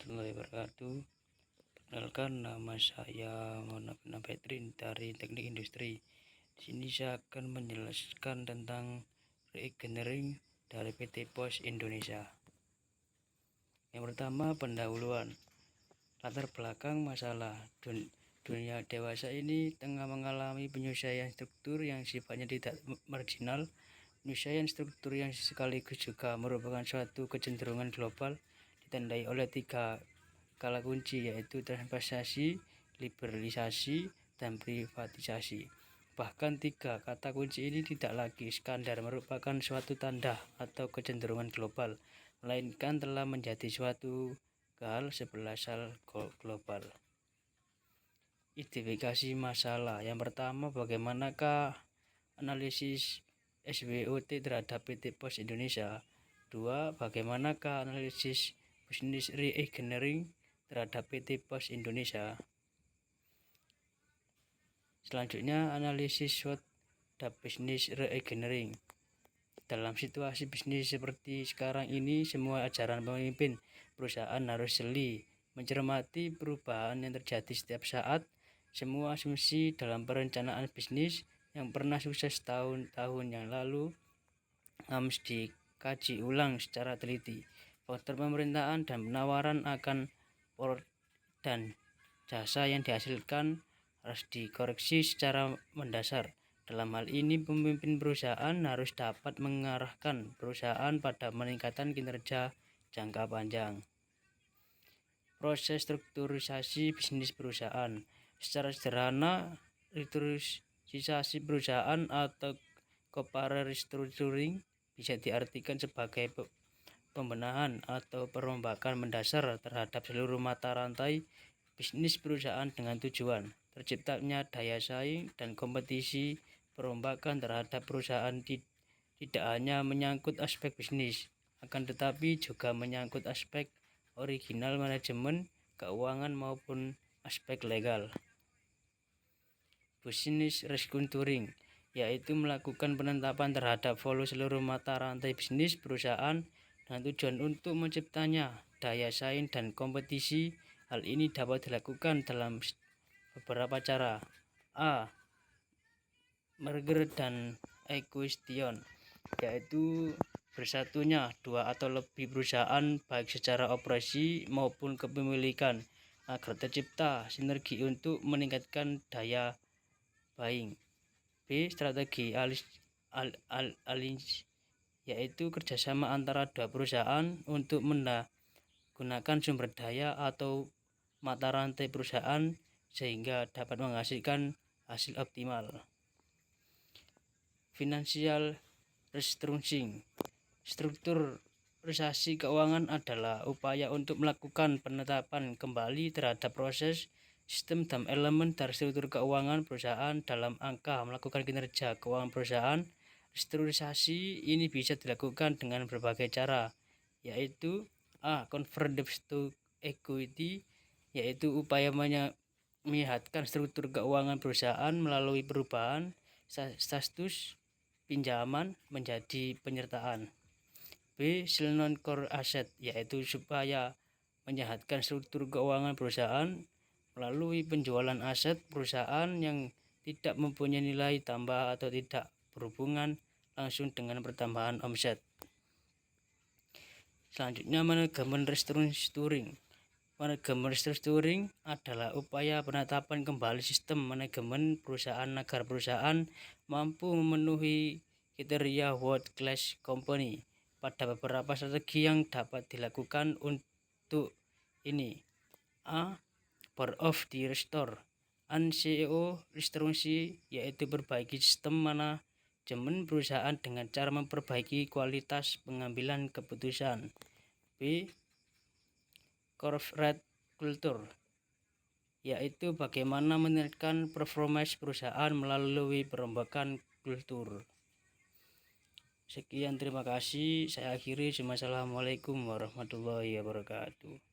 warahmatullahi wabarakatuh. Perkenalkan, nama saya Muhammad Petrin dari Teknik Industri. Di sini saya akan menjelaskan tentang re-engineering dari PT Pos Indonesia. Yang pertama, pendahuluan. Latar belakang masalah dunia dewasa ini tengah mengalami penyesuaian struktur yang sifatnya tidak marginal. Penyesuaian struktur yang sekaligus juga merupakan suatu kecenderungan global ditandai oleh 3 kala kunci, yaitu transformasi, liberalisasi, dan privatisasi. Bahkan 3 kata kunci ini tidak lagi sekadar merupakan suatu tanda atau kecenderungan global, melainkan telah menjadi suatu hal sebelasan global. Identifikasi masalah. Yang pertama, bagaimanakah analisis SWOT terhadap PT Pos Indonesia? 2. Bagaimanakah analisis bisnis re-engineering terhadap PT Pos Indonesia? Selanjutnya, analisis SWOT dan bisnis re-engineering. Dalam situasi bisnis seperti sekarang ini, semua ajaran pemimpin perusahaan harus jeli mencermati perubahan yang terjadi setiap saat. Semua asumsi dalam perencanaan bisnis yang pernah sukses tahun-tahun yang lalu harus dikaji ulang secara teliti. Faktor pemerintahan dan penawaran akan produk dan jasa yang dihasilkan harus dikoreksi secara mendasar. Dalam hal ini, pemimpin perusahaan harus dapat mengarahkan perusahaan pada meningkatkan kinerja jangka panjang. Proses strukturisasi bisnis perusahaan. Secara sederhana, strukturisasi perusahaan atau corporate restructuring bisa diartikan sebagai pembenahan atau perombakan mendasar terhadap seluruh mata rantai bisnis perusahaan dengan tujuan terciptanya daya saing dan kompetisi. Perombakan terhadap perusahaan tidak hanya menyangkut aspek bisnis, akan tetapi juga menyangkut aspek original manajemen, keuangan maupun aspek legal. Business restructuring, yaitu melakukan penetapan terhadap seluruh mata rantai bisnis perusahaan dengan tujuan untuk menciptanya daya saing dan kompetisi. Hal ini dapat dilakukan dalam beberapa cara. A. Merger dan acquisition, yaitu bersatunya 2 atau lebih perusahaan baik secara operasi maupun kepemilikan agar tercipta sinergi untuk meningkatkan daya buying. B. Strategi alliance, yaitu kerjasama antara 2 perusahaan untuk menggunakan sumber daya atau mata rantai perusahaan sehingga dapat menghasilkan hasil optimal. Financial restructuring. Strukturisasi keuangan adalah upaya untuk melakukan penetapan kembali terhadap proses, sistem, dan elemen dari struktur keuangan perusahaan dalam angka melakukan kinerja keuangan perusahaan. Restrukturisasi ini bisa dilakukan dengan berbagai cara, yaitu A. Convert debt to equity, yaitu upaya menyehatkan struktur keuangan perusahaan melalui perubahan status pinjaman menjadi penyertaan. B. Sell non-core asset, yaitu supaya menyehatkan struktur keuangan perusahaan melalui penjualan aset perusahaan yang tidak mempunyai nilai tambah atau tidak berhubungan langsung dengan pertambahan omset. Selanjutnya, manajemen restructuring. Manajemen restructuring adalah upaya penetapan kembali sistem manajemen perusahaan agar perusahaan mampu memenuhi kriteria world class company. Pada beberapa strategi yang dapat dilakukan untuk ini. A. Board of Directors and CEO restructuring, yaitu perbaiki sistem manajemen perusahaan dengan cara memperbaiki kualitas pengambilan keputusan. B. Corporate culture, yaitu bagaimana meningkatkan performance perusahaan melalui perombakan kultur. Sekian, terima kasih. Saya akhiri. Wassalamualaikum warahmatullahi wabarakatuh.